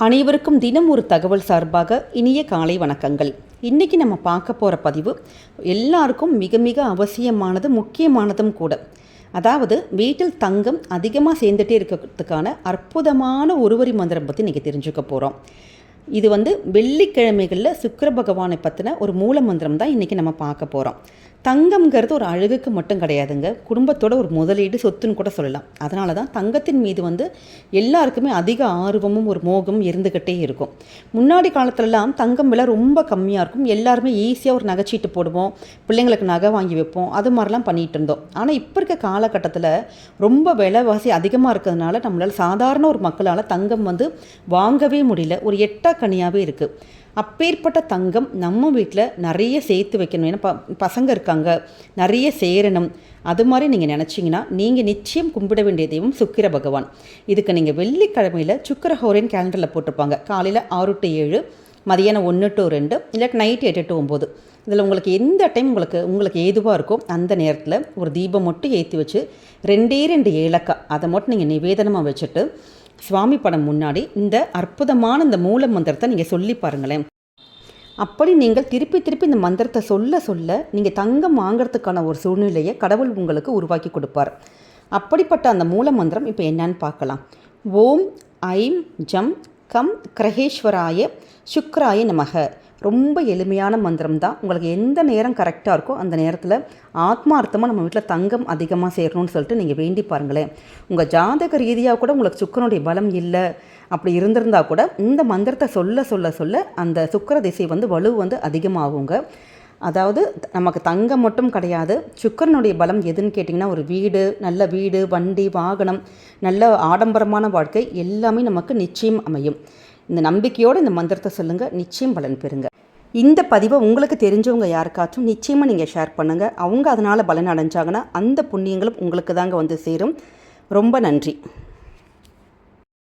அனைவருக்கும் தினம் ஒரு தகவல் சார்பாக இனிய காலை வணக்கங்கள். இன்றைக்கி நம்ம பார்க்க போகிற பதிவு எல்லாருக்கும் மிக மிக அவசியமானது, முக்கியமானதும் கூட. அதாவது வீட்டில் தங்கம் அதிகமாக சேர்ந்துட்டே இருக்கிறதுக்கான அற்புதமான ஒருவரி மந்திரம் பற்றி இன்றைக்கி தெரிஞ்சுக்க போகிறோம். இது வெள்ளிக்கிழமைகளில் சுக்கிர பகவானை பற்றின ஒரு மூல மந்திரம் தான் இன்றைக்கி நம்ம பார்க்க போகிறோம். தங்கம்ங்கிறது ஒரு அழகுக்கு மட்டும் கிடையாதுங்க, குடும்பத்தோட ஒரு முதலீடு, சொத்துன்னு கூட சொல்லலாம். அதனால தான் தங்கத்தின் மீது எல்லாருக்குமே அதிக ஆர்வமும் ஒரு மோகமும் இருந்துக்கிட்டே இருக்கும். முன்னாடி காலத்துலலாம் தங்கம் விலை ரொம்ப கம்மியாக இருக்கும். எல்லாருமே ஈஸியாக ஒரு நகைச்சீட்டு போடுவோம், பிள்ளைங்களுக்கு நகை வாங்கி வைப்போம், அது மாதிரிலாம் பண்ணிகிட்டு இருந்தோம். ஆனால் இப்போ இருக்க காலகட்டத்தில் ரொம்ப விலைவாசி அதிகமாக இருக்கிறதுனால நம்மளால் சாதாரண ஒரு மக்களால் தங்கம் வாங்கவே முடியல, ஒரு எட்டாக்கனியாகவே இருக்குது. அப்பேற்பட்ட தங்கம் நம்ம வீட்டில் நிறைய சேர்த்து வைக்கணும். ஏன்னா பசங்க இருக்காங்க, நிறைய சேரணும். அது மாதிரி நீங்கள் நினச்சிங்கன்னா நீங்கள் நிச்சயம் கும்பிட வேண்டிய தெய்வம் சுக்கிர பகவான். இதுக்கு நீங்கள் வெள்ளிக்கிழமையில் சுக்கிரஹோரேன்னு கேலண்டரில் போட்டிருப்பாங்க. காலையில் 6 to 7, மதியானம் 1 to 2, இல்லாட்டி நைட்டு 8 to 9. இதில் உங்களுக்கு எந்த டைம் உங்களுக்கு ஏதுவாக இருக்கோ அந்த நேரத்தில் ஒரு தீபம் மட்டும் ஏற்றி வச்சு 2 ஏலக்காய் அதை மட்டும் நீங்கள் நிவேதனமாக வச்சுட்டு சுவாமி படம் முன்னாடி இந்த அற்புதமான இந்த மூல மந்திரத்தை நீங்கள் சொல்லி பாருங்களேன். அப்படி நீங்கள் திருப்பி இந்த மந்திரத்தை சொல்ல நீங்கள் தங்கம் வாங்கிறதுக்கான ஒரு சூழ்நிலையை கடவுள் உங்களுக்கு உருவாக்கி கொடுப்பார். அப்படிப்பட்ட அந்த மூல மந்திரம் இப்போ என்னன்னு பார்க்கலாம். ஓம் ஐம் ஜம் கம் கிரகேஸ்வராய சுக்ராய நமக. ரொம்ப எளிமையான மந்திரம் தான். உங்களுக்கு எந்த நேரம் கரெக்டாக இருக்கோ அந்த நேரத்தில் ஆத்மார்த்தமாக நம்ம வீட்டில் தங்கம் அதிகமாக சேரணும்னு சொல்லிட்டு நீங்கள் வேண்டி பாருங்களேன். உங்கள் ஜாதக ரீதியாக கூட உங்களுக்கு சுக்கிரனுடைய பலம் இல்லை அப்படி இருந்திருந்தால் கூட இந்த மந்திரத்தை சொல்ல அந்த சுக்கிர திசை வலு அதிகமாகுங்க. அதாவது நமக்கு தங்கம் மட்டும் கிடையாது, சுக்கிரனுடைய பலம் எதுன்னு கேட்டிங்கன்னா ஒரு வீடு, நல்ல வீடு, வண்டி, வாகனம், நல்ல ஆடம்பரமான வாழ்க்கை எல்லாமே நமக்கு நிச்சயம் அமையும். இந்த நம்பிக்கையோடு இந்த மந்திரத்தை சொல்லுங்கள், நிச்சயம் பலன் பெறுங்க. இந்த பதிவை உங்களுக்கு தெரிஞ்சவங்க யாருக்காச்சும் நிச்சயமாக நீங்கள் ஷேர் பண்ணுங்கள். அவங்க அதனால் பலன் அடைஞ்சாங்கன்னா அந்த புண்ணியங்களும் உங்களுக்கு தாங்க சேரும். ரொம்ப நன்றி.